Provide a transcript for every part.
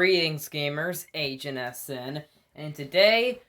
Greetings, gamers, Agent SN, and today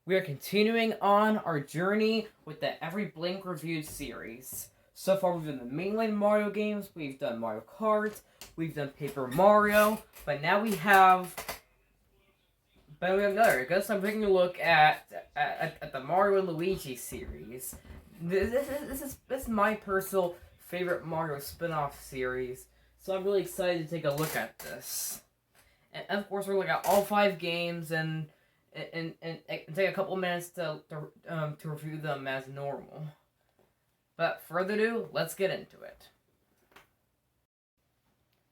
we are continuing on our journey with the Every Blink Reviewed series. So far, we've done the mainline Mario games, we've done Mario Kart, we've done Paper Mario, but now we have another. I guess I'm taking a look at the Mario and Luigi series. This is my personal favorite Mario spin-off series, so I'm really excited to take a look at this. And of course, we're looking at all 5 games and take a couple minutes to review them as normal. But further ado, let's get into it.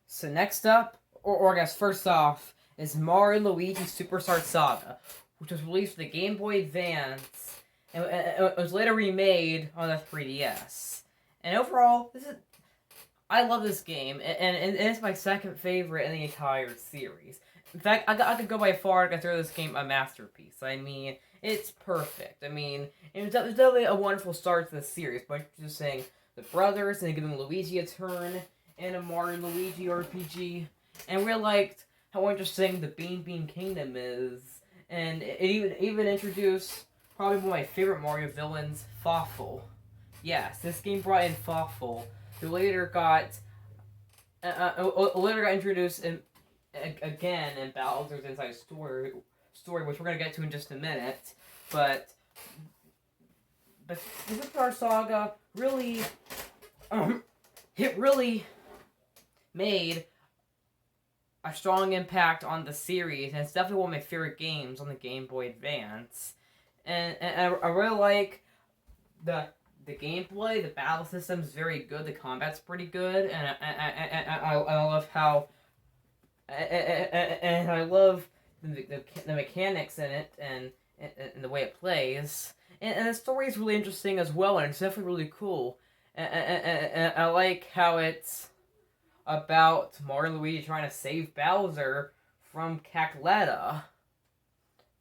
So next up, or I guess first off, is Mario & Luigi Superstar Saga, which was released for the Game Boy Advance and it was later remade on the 3DS. And overall, I love this game, and it's my second favorite in the entire series. In fact, I could go by far to consider this game a masterpiece. I mean, it's perfect. I mean, it's definitely a wonderful start to the series by introducing the brothers and giving Luigi a turn in a Mario Luigi RPG. And we liked how interesting the Bean Kingdom is, and it even introduced probably one of my favorite Mario villains, Fawful. Yes, this game brought in Fawful, who later got introduced again in Bowser's Inside Story, which we're gonna get to in just a minute. But the Superstar Saga really, it really made a strong impact on the series, and it's definitely one of my favorite games on the Game Boy Advance. And I really like the gameplay. The battle system's very good. The combat's pretty good, and I love how and I love the mechanics in it and the way it plays. And the story is really interesting as well, and it's definitely really cool. And I like how it's about Mario and Luigi trying to save Bowser from Cackletta,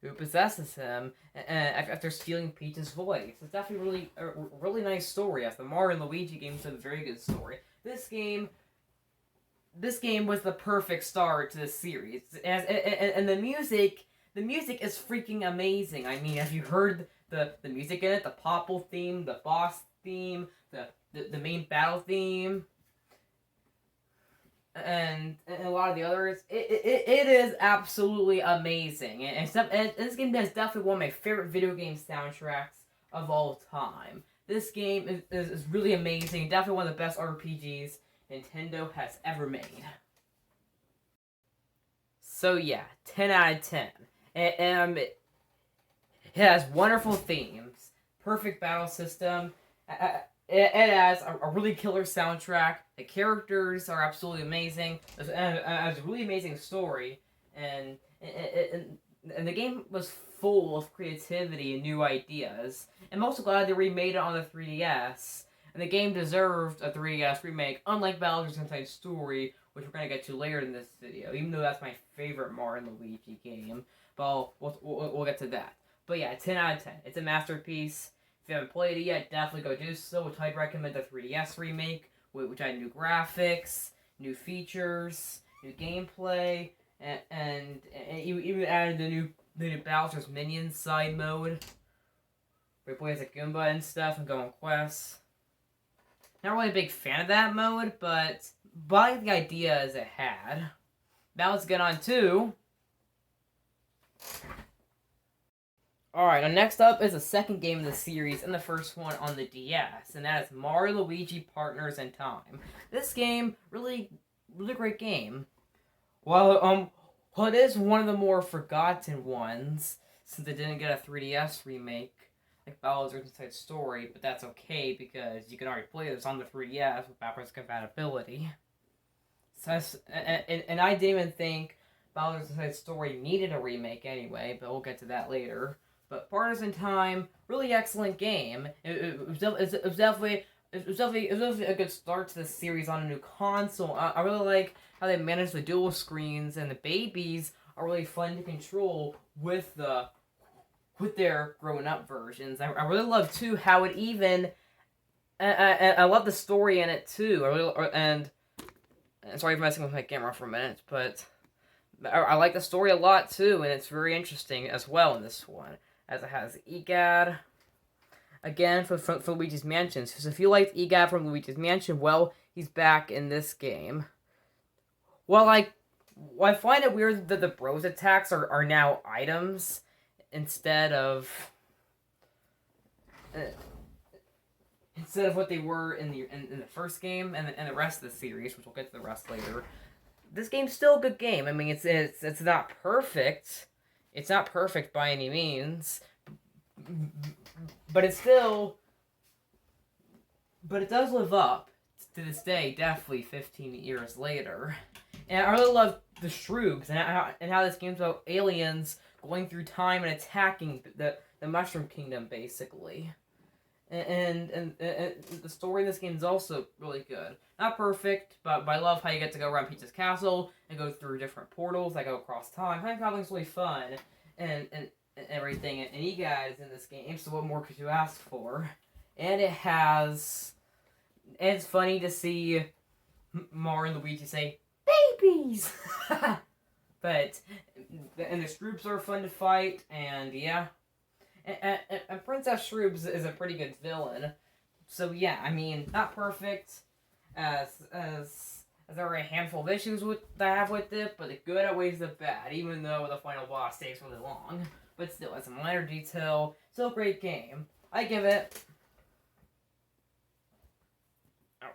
who possesses him after stealing Peach's voice. It's definitely a really nice story. As the Mario and Luigi game is a very good story. This game was the perfect start to the series, and the music is freaking amazing. I mean, have you heard the music in it? The Popple theme, the boss theme, the main battle theme, and a lot of the others. It is absolutely amazing, and this game is definitely one of my favorite video game soundtracks of all time. This game is really amazing, definitely one of the best RPGs Nintendo has ever made. So yeah, 10 out of 10. It has wonderful themes, perfect battle system. It has a really killer soundtrack. The characters are absolutely amazing. It has a really amazing story, and the game was full of creativity and new ideas. I'm also glad they remade it on the 3DS. And the game deserved a 3DS remake, unlike Bowser's Inside Story, which we're going to get to later in this video, even though that's my favorite Mario and Luigi game. But we'll get to that. But yeah, 10 out of 10. It's a masterpiece. If you haven't played it yet, definitely go do so, which I'd recommend the 3DS remake, which had new graphics, new features, new gameplay, and even added the new Bowser's Minions side mode, where you play as a Goomba and stuff and go on quests. Not really a big fan of that mode, but I like the idea as it had. Now let's get on to... Alright, now next up is the second game in the series, and the first one on the DS, and that is Mario Luigi Partners in Time. This game, really great game. Well, it is one of the more forgotten ones, since it didn't get a 3DS remake, like Bowser's Inside Story, but that's okay because you can already play this on the 3DS with backwards compatibility. So and I didn't even think Bowser's Inside Story needed a remake anyway, but we'll get to that later. But Partners in Time, really excellent game. It was definitely a good start to the series on a new console. I really like how they managed the dual screens, and the babies are really fun to control with their grown-up versions. I really love, too, how it even... I love the story in it, too. And sorry for messing with my camera for a minute, but I like the story a lot too, and it's very interesting as well in this one, as it has EGAD again for Luigi's Mansion. So if you liked EGAD from Luigi's Mansion, well, he's back in this game. Well, I find it weird that the Bros attacks are now items instead of what they were in the first game and the rest of the series, which we'll get to the rest later. This game's still a good game. I mean, it's not perfect. It's not perfect by any means, but it does live up to this day. Definitely 15 years later, and I really love the Shroobs and how this game's about aliens going through time and attacking the Mushroom Kingdom, basically. And the story in this game is also really good. Not perfect, but I love how you get to go around Peach's castle and go through different portals that go across time. Time traveling's really fun and everything. And you guys in this game, so what more could you ask for? And it's funny to see Mario and Luigi say, "Babies!" But the Stroops are fun to fight, and yeah. And Princess Shroobs is a pretty good villain. So yeah, I mean, not perfect, as there are a handful of issues that I have with it, but the good outweighs the bad, even though the final boss takes really long. But still, it's a minor detail, still a great game. I give it... Oh.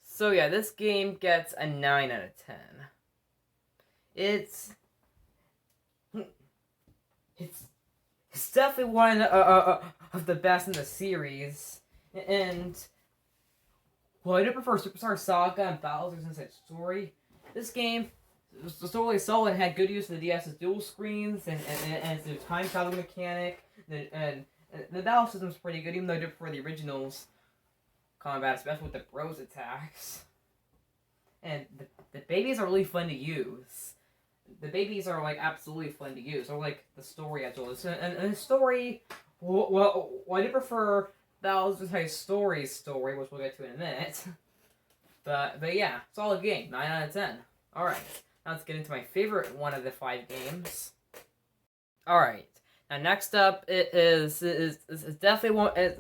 So yeah, this game gets a 9 out of 10. It's definitely one of the best in the series, and well, I do prefer Superstar Saga and Bowser's Inside Story. This game was totally solid, had good use of the DS's dual screens, and it's a time travel mechanic, and the battle system's pretty good, even though I do prefer the original's combat, especially with the Bros attacks. And the babies are really fun to use. The babies are, absolutely fun to use. Or, the story as well. And the story... Well, I do prefer Bowser's High story, which we'll get to in a minute. But yeah, solid game. 9 out of 10. Alright, now let's get into my favorite one of the 5 games. Alright, now next up is definitely one of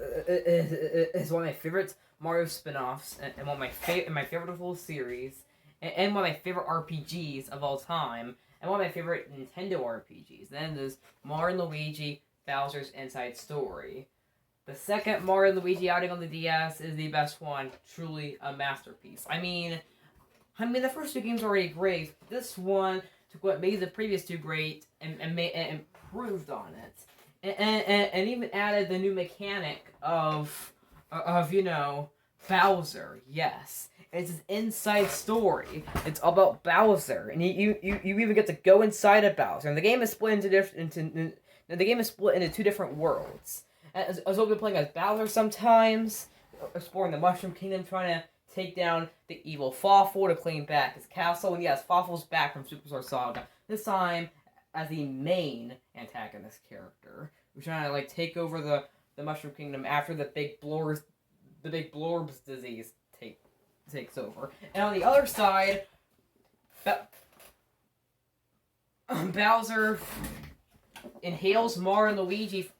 my favorite Mario spin-offs, and one of my favorite of the whole series. And one of my favorite RPGs of all time, and one of my favorite Nintendo RPGs. Then there's Mario and Luigi, Bowser's Inside Story. The second Mario and Luigi outing on the DS is the best one, truly a masterpiece. I mean, the first 2 games are already great. This one took what made the previous 2 great and improved on it, and even added the new mechanic of Bowser. Yes. It's an inside story. It's all about Bowser, and you even get to go inside of Bowser. And the game is split into 2 different worlds. As well, we'll be playing as Bowser sometimes, exploring the Mushroom Kingdom, trying to take down the evil Fawful to claim back his castle. And yes, Fawful's back from Superstar Saga. This time as the main antagonist character. We're trying to take over the Mushroom Kingdom after the big blorbs disease takes over. And on the other side, Bowser inhales Mario and Luigi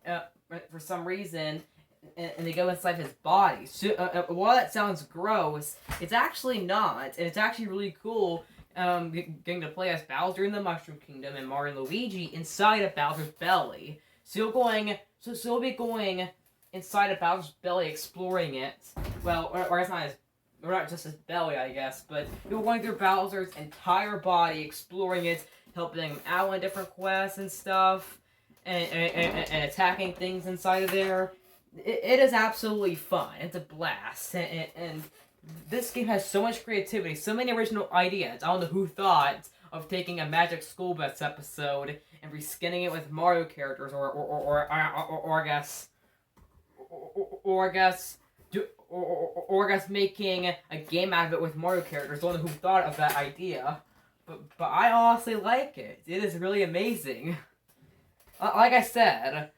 for some reason, and they go inside his body. So, while that sounds gross, it's actually not, and it's actually really cool getting to play as Bowser in the Mushroom Kingdom and Mario and Luigi inside of Bowser's belly. So you'll be going inside of Bowser's belly, exploring it. Well, or it's not just his belly, I guess, but you're going through Bowser's entire body, exploring it, helping him out on different quests and stuff, and attacking things inside of there. It is absolutely fun. It's a blast, and this game has so much creativity, so many original ideas. I don't know who thought of taking a Magic School Bus episode and reskinning it with Mario characters, or I guess making a game out of it with Mario characters. I don't know who thought of that idea, but I honestly like it. It is really amazing. Like I said,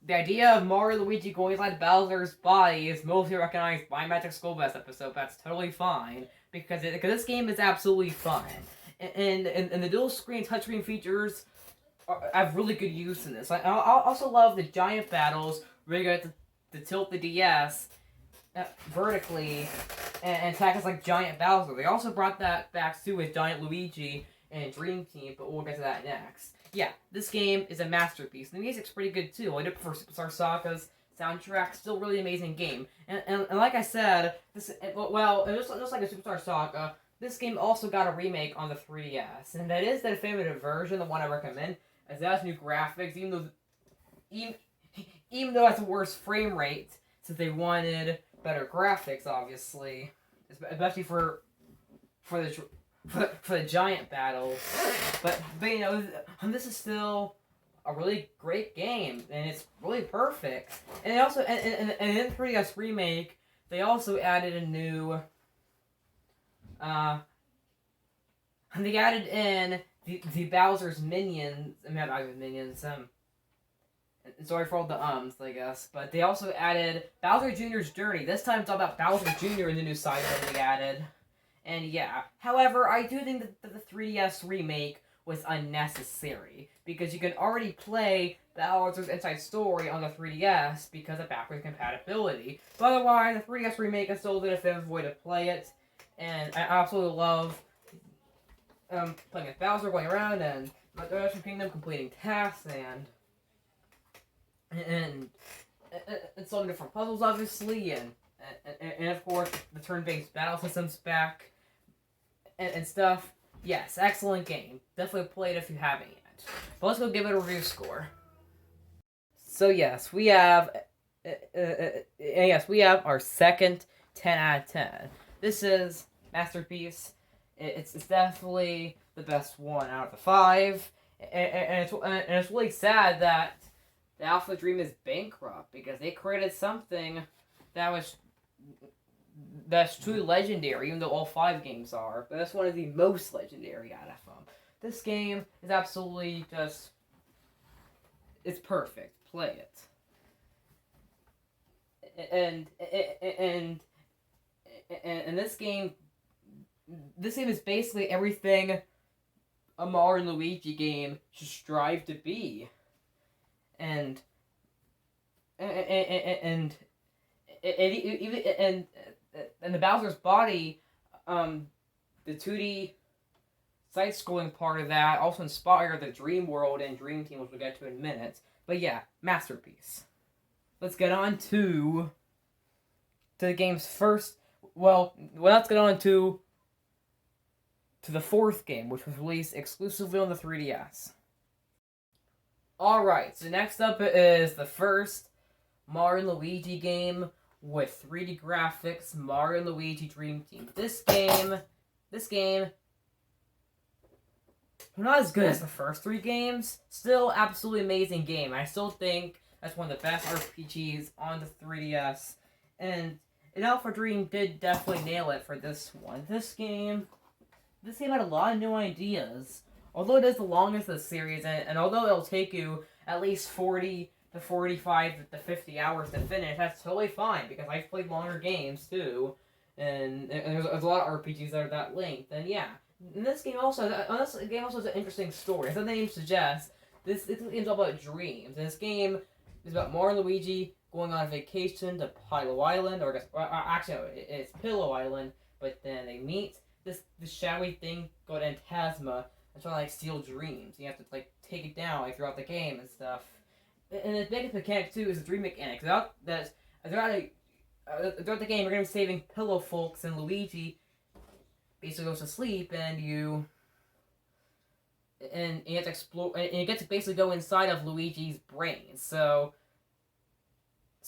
The idea of Mario and Luigi going inside Bowser's body is mostly recognized by Magic School Bus episode. That's totally fine because this game is absolutely fun, and the dual screen touchscreen features have really good use in this. I also love the giant battles where you get to tilt the DS vertically and attack us like Giant Bowser. They also brought that back too with Giant Luigi and Dream Team, but we'll get to that next. Yeah, this game is a masterpiece. The music's pretty good too. I did prefer Superstar Saga's soundtrack. Still really amazing game. And like I said, just like a Superstar Saga, this game also got a remake on the 3DS, and that is the definitive version, the one I recommend, as it has new graphics, even though it's a worse frame rate, since they wanted better graphics, obviously, especially for the giant battles. But you know, this is still a really great game, and it's really perfect. And also, and in the 3DS remake, they also added a new. They added in the Bowser's minions. I mean, not minions. Sorry for all the I guess. But they also added Bowser Jr.'s Journey. This time it's all about Bowser Jr. in the new side that they added. And yeah. However, I do think that the 3DS remake was unnecessary. Because you can already play Bowser's Inside Story on the 3DS because of backwards compatibility. But otherwise, the 3DS remake is still the definitive way to play it. And I absolutely love playing with Bowser, going around and Mushroom Kingdom, completing tasks, and solving different puzzles, obviously, and of course the turn-based battle system's back, and stuff. Yes, excellent game. Definitely play it if you haven't yet. But let's go give it a review score. So yes, we have our second 10 out of 10. This is masterpiece. It's definitely the best one out of the 5, and it's really sad that the Alpha Dream is bankrupt because they created something that's truly legendary, even though all 5 games are. But that's one of the most legendary out of them. This game is absolutely it's perfect. Play it. And this game is basically everything a Mario and Luigi game should strive to be. And the Bowser's Body, the 2D side-scrolling part of that also inspired the Dream World and Dream Team, which we'll get to in minutes. But yeah, masterpiece. Let's get on to the game's first. Well, let's get on to the 4th game, which was released exclusively on the 3DS. Alright, so next up is the first Mario and Luigi game with 3D graphics, Mario and Luigi Dream Team. This game, not as good as the first 3 games, still absolutely amazing game. I still think that's one of the best RPGs on the 3DS, and Alpha Dream did definitely nail it for this one. This game had a lot of new ideas. Although it is the longest of the series, and although it'll take you at least 40 to 45 to 50 hours to finish, that's totally fine, because I've played longer games, too. And there's a lot of RPGs that are that length. And yeah, and this game also has an interesting story. As the name suggests, this game's all about dreams. And this game is about Mario and Luigi going on a vacation to Pillow Island, actually, no, it's Pillow Island, but then they meet this shadowy thing called Phantasma. It's trying to steal dreams. You have to take it down throughout the game and stuff. And the biggest mechanic too is the dream mechanic. Throughout the game, you're gonna be saving Pillow Folks, and Luigi basically goes to sleep, and you have to explore, and you get to basically go inside of Luigi's brain. So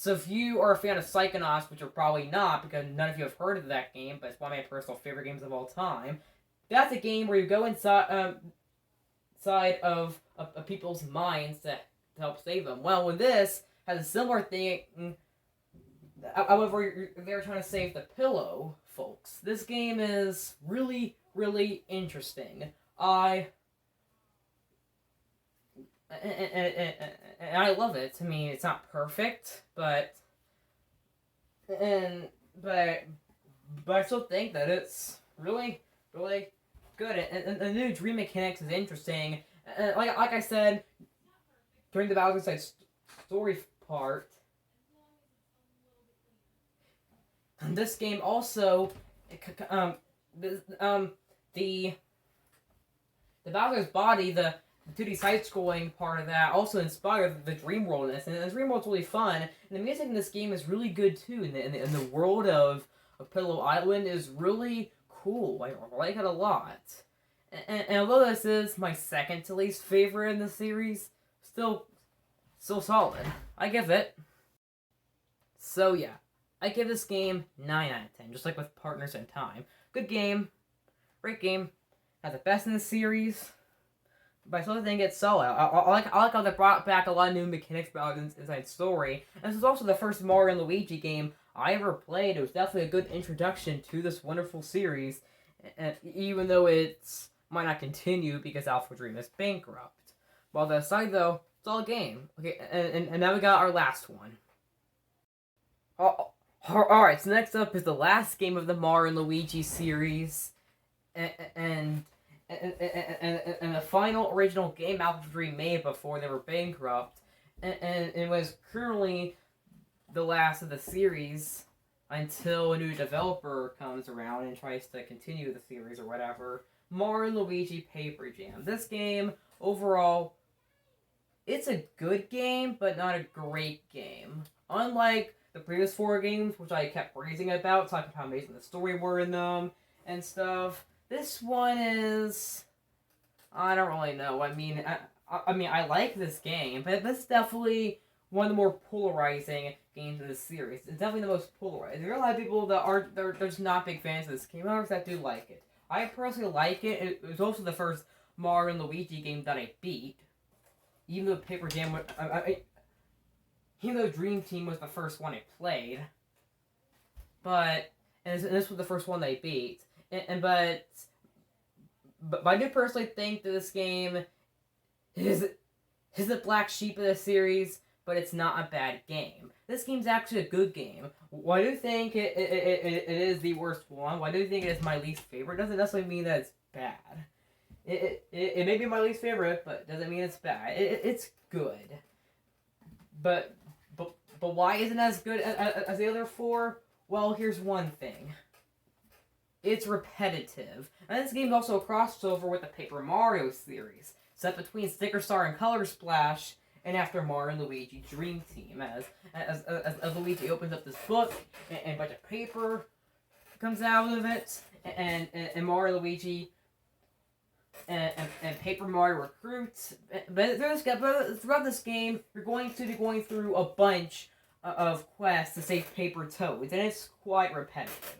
if you are a fan of Psychonauts, which you're probably not, because none of you have heard of that game, but it's one of my personal favorite games of all time. That's a game where you go inside of people's minds to help save them. Well, when this has a similar thing, however, they're trying to save the Pillow Folks. This game is really, really interesting. I and I love it. I mean, it's not perfect, and but but I still think that it's really good. And the new dream mechanics is interesting. Like I said during the Bowser's Side story part, this game also the the Bowser's Body, the 2D side-scrolling part of that also inspired the Dream World in this, and the Dream World's really fun. And the music in this game is really good too. And the world of Pillow Island is really cool. I like it a lot. And although this is my second to least favorite in the series, still solid. I give it. So yeah, I give this game 9 out of 10, just like with Partners in Time. Good game, great game, not the best in the series, but I still think it's solid. I like how they brought back a lot of new mechanics about inside story. And this is also the first Mario and Luigi game I ever played. It was definitely a good introduction to this wonderful series, even though it's might not continue because Alpha Dream is bankrupt. While that aside, though, it's all a game. Okay, and now we got our last one. Alright, so next up is the last game of the Mario and Luigi series, and the final original game Alpha Dream made before they were bankrupt, and it was currently the last of the series until a new developer comes around and tries to continue the series or whatever. Mario and Luigi Paper Jam. This game, overall, it's a good game, but not a great game. Unlike the previous 4 games, which I kept praising about, talking about how amazing the story were in them and stuff, this one is... I don't really know. I mean, I like this game, but this is definitely one of the more polarizing games in this series. It's definitely the most polarizing. There are a lot of people that they're just not big fans of this game, others that do like it. I personally like it. It was also the first Mario and Luigi game that I beat. Even though Paper Jam, even though Dream Team was the first one I played, but this was the first one they beat. But I do personally think that this game is the black sheep of the series, but it's not a bad game. This game's actually a good game. Why do you think it is the worst one? Why do you think it is my least favorite? Doesn't necessarily mean that it's bad. It may be my least favorite, but doesn't mean it's bad. It's good. But why isn't it as good as the other 4? Well, here's one thing. It's repetitive. And this game's also a crossover with the Paper Mario series, set between Sticker Star and Color Splash, and after Mario and Luigi Dream Team, as Luigi opens up this book, and a bunch of paper comes out of it, and Mario, Luigi, and Paper Mario recruits. But throughout this game, you're going to be going through a bunch of quests to save Paper Toads, and it's quite repetitive.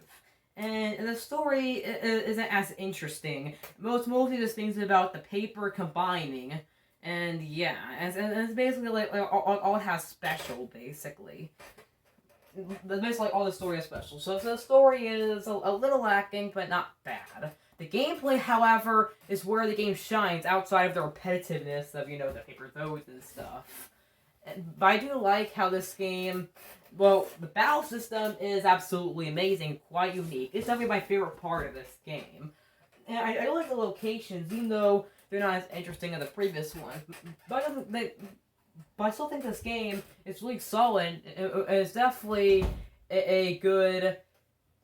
And the story isn't as interesting. Mostly just things about the paper combining. And yeah, and it's basically like all it has special, basically. That's basically all the story is special. So the story is a little lacking, but not bad. The gameplay, however, is where the game shines outside of the repetitiveness of, the paper toads and stuff. But I do like how this game... Well, the battle system is absolutely amazing, quite unique. It's definitely my favorite part of this game. And I like the locations, even though they're not as interesting as the previous one. But I still think this game is really solid. It's definitely a good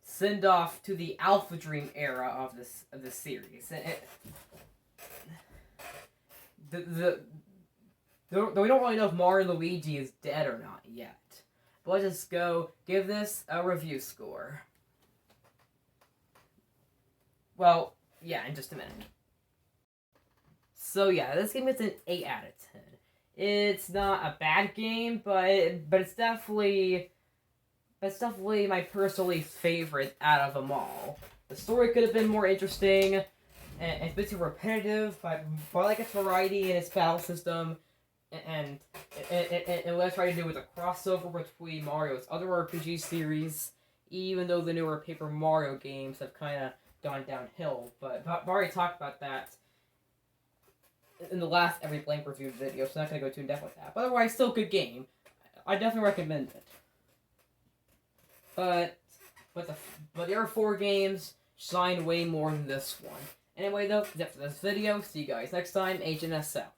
send-off to the Alpha Dream era of this series. Though we don't really know if Mario and Luigi is dead or not yet. But let's just go give this a review score. Well, yeah, in just a minute. So yeah, this game is an 8 out of 10. It's not a bad game, but it's definitely my personally favorite out of them all. The story could have been more interesting, and it's a bit too repetitive, but I like its variety and its battle system. And what I try to do with a crossover between Mario's other RPG series, even though the newer Paper Mario games have kind of gone downhill. But I've already talked about that in the last Every Blank review video, so I'm not going to go too in depth with that. But otherwise, still a good game. I definitely recommend it. But the other 4 games shine way more than this one. Anyway, though, that's it for this video. See you guys next time. Agent S out.